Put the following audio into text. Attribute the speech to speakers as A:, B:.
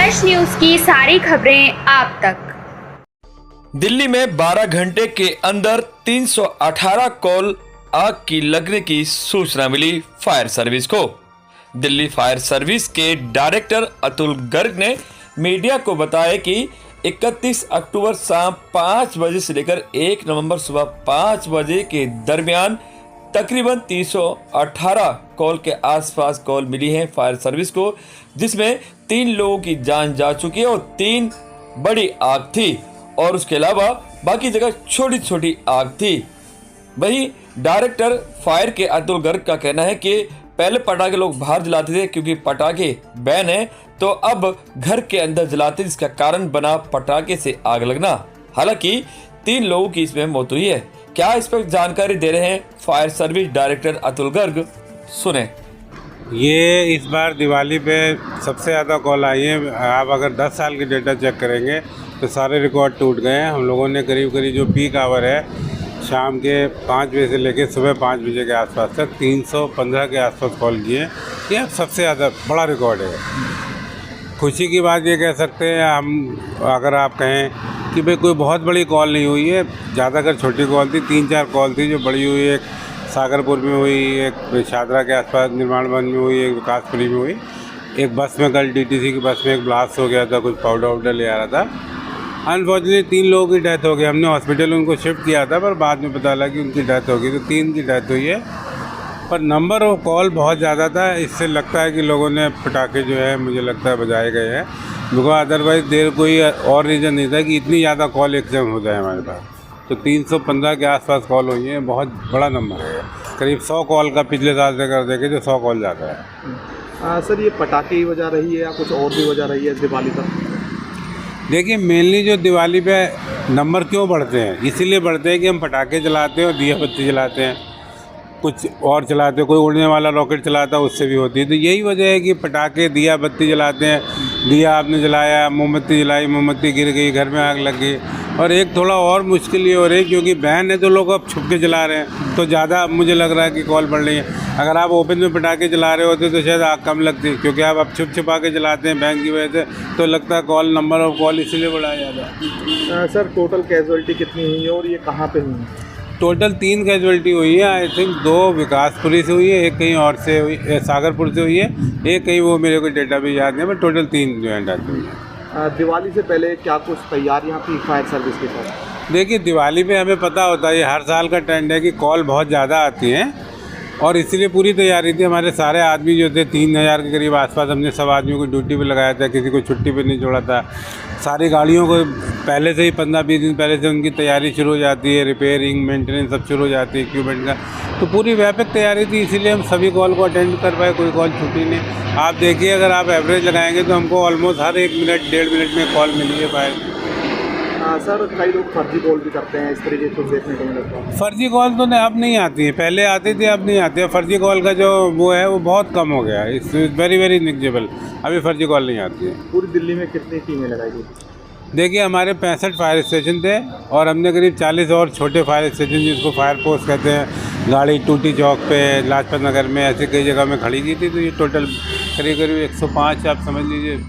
A: Fresh news की सारी खबरें आप तक।
B: दिल्ली में 12 घंटे के अंदर 318 कॉल आग की लगने की सूचना मिली फायर सर्विस को। दिल्ली फायर सर्विस के डायरेक्टर अतुल गर्ग ने मीडिया को बताया कि 31 अक्टूबर शाम 5 बजे से लेकर 1 नवंबर सुबह 5 बजे के दरमियान तकरीबन 318 कॉल के आसपास कॉल मिली है फायर सर्विस को, जिसमें 3 लोगों की जान जा चुकी है और 3 बड़ी आग थी और उसके अलावा बाकी जगह छोटी छोटी आग थी। वहीं डायरेक्टर फायर के अतुल गर्ग का कहना है कि पहले पटाखे लोग बाहर जलाते थे क्योंकि पटाखे बैन है, तो अब घर के अंदर जलाते, जिसका कारण बना पटाखे से आग लगना। हालांकि 3 लोगों की इसमें मौत हुई है। क्या इस पर जानकारी दे रहे हैं fire service director Atul Garg, सुने।
C: ये इस बार दिवाली पे सबसे ज़्यादा कॉल आई है। आप अगर 10 साल की डेटा चेक करेंगे तो सारे रिकॉर्ड टूट गए हैं। हम लोगों ने करीब जो पीक आवर है शाम के 5 बजे से लेकर सुबह 5 बजे के आसपास तक 315 के आसपास कॉल किए। ये अब सबसे ज़्यादा बड़ा रिकॉर्ड है। खुशी की बात ये कह सकते हैं हम, अगर आप कहें कि भाई कोई बहुत बड़ी कॉल नहीं हुई है, ज़्यादातर छोटी कॉल थी। 3-4 कॉल थी जो बड़ी हुई। एक सागरपुर में हुई, एक शादरा के आसपास निर्माण वन में हुई, एक विकासपुरी में हुई। एक बस में कल डीटीसी की बस में एक ब्लास्ट हो गया था, कुछ पाउडर वाउडर ले आ रहा था। अनफॉर्चुनेटली 3 लोगों की डेथ हो गई। हमने हॉस्पिटल उनको शिफ्ट किया था, पर बाद में पता लगा कि उनकी डेथ हो गई, तो 3 की डेथ हुई है। पर नंबर ऑफ कॉल बहुत ज़्यादा था। इससे लगता है कि लोगों ने पटाखे जो है मुझे लगता है बजाए गए हैं, बिकॉज अदरवाइज़ देर कोई और रीज़न नहीं था कि इतनी ज़्यादा कॉल एक जम हो जाए हमारे पास। तो 315 के आसपास कॉल हुई है, बहुत बड़ा नंबर है। करीब 100 कॉल का पिछले साल से कर देखे तो 100 कॉल ज़्यादा है।
D: सर, ये पटाखे ही वजह रही है या कुछ और भी वजह रही है दिवाली पर?
C: देखिए, मेनली जो दिवाली पे नंबर क्यों बढ़ते हैं, इसीलिए बढ़ते हैं कि हम पटाखे जलाते हैं और दिया बत्ती जलाते हैं, कुछ और चलाते हैं, कोई उड़ने वाला रॉकेट चलाता है उससे भी होती है। तो यही वजह है कि पटाखे दिया बत्ती जलाते हैं। दिया आपने जलाया, मोमबत्ती जलाई, मोमबत्ती गिर गई, घर में आग लग गई। और एक थोड़ा और मुश्किल ये हो रही है क्योंकि बैन है तो लोग अब छुप के जला रहे हैं, तो ज़्यादा मुझे लग रहा है कि कॉल बढ़ रही है। अगर आप ओपन में पटाखे जला रहे होते तो शायद आग कम लगती, क्योंकि आप अब छुप छुपा के जलाते हैं बैन की वजह से, तो लगता है कॉल नंबर ऑफ कॉल इसीलिए बढ़ा ज़्यादा।
D: सर, टोटल कैजुअलिटी कितनी हुई है और ये कहाँ पे हुई है?
C: टोटल 3 कैजुअलिटी हुई है। आई थिंक 2 विकासपुरी से हुई है, एक कहीं और से हुई, सागरपुर से हुई है, एक कहीं वो मेरे को डेटा भी याद नहीं, बट टोटल 3 जो है डेथ हुई है।
D: दिवाली से पहले क्या कुछ तैयारियां थी फायर सर्विस के साथ?
C: देखिए, दिवाली पे हमें पता होता है, ये हर साल का ट्रेंड है कि कॉल बहुत ज़्यादा आती हैं और इसलिए पूरी तैयारी थी। हमारे सारे आदमी जो थे 3000 के करीब आसपास, हमने सब आदमियों को ड्यूटी पे लगाया था, किसी को छुट्टी पे नहीं छोड़ा था। सारी गाड़ियों को पहले से ही 15-20 दिन पहले से उनकी तैयारी शुरू हो जाती है, रिपेयरिंग, मेंटेनेंस सब शुरू हो जाती है इक्विपमेंट का। तो पूरी व्यापक तैयारी थी, इसीलिए हम सभी कॉल को अटेंड कर पाए, कोई कॉल छूटी नहीं। आप देखिए, अगर आप एवरेज लगाएंगे तो हमको ऑलमोस्ट हर 1 मिनट 1.5 मिनट में कॉल मिली है फायर।
D: सर, कई लोग फर्जी कॉल भी करते हैं, इस तरीके को देखने को मिलता है।
C: फर्जी कॉल तो अब नहीं आती है, पहले आती थी, अब नहीं आती है। फर्जी कॉल का जो वो है वो बहुत कम हो गया है। It's very very negligible. अभी फर्जी कॉल नहीं आती है।
D: पूरी दिल्ली में कितनी टीमें लगाई गई?
C: देखिए, हमारे 65 फायर स्टेशन थे और हमने करीब 40 और छोटे फायर स्टेशन, जिसको फायर पोस्ट कहते हैं, गाड़ी टूटी चौक पे, लाजपत नगर में, ऐसे कई जगह में खड़ी की थी। तो ये टोटल करीब 105 आप समझ लीजिए।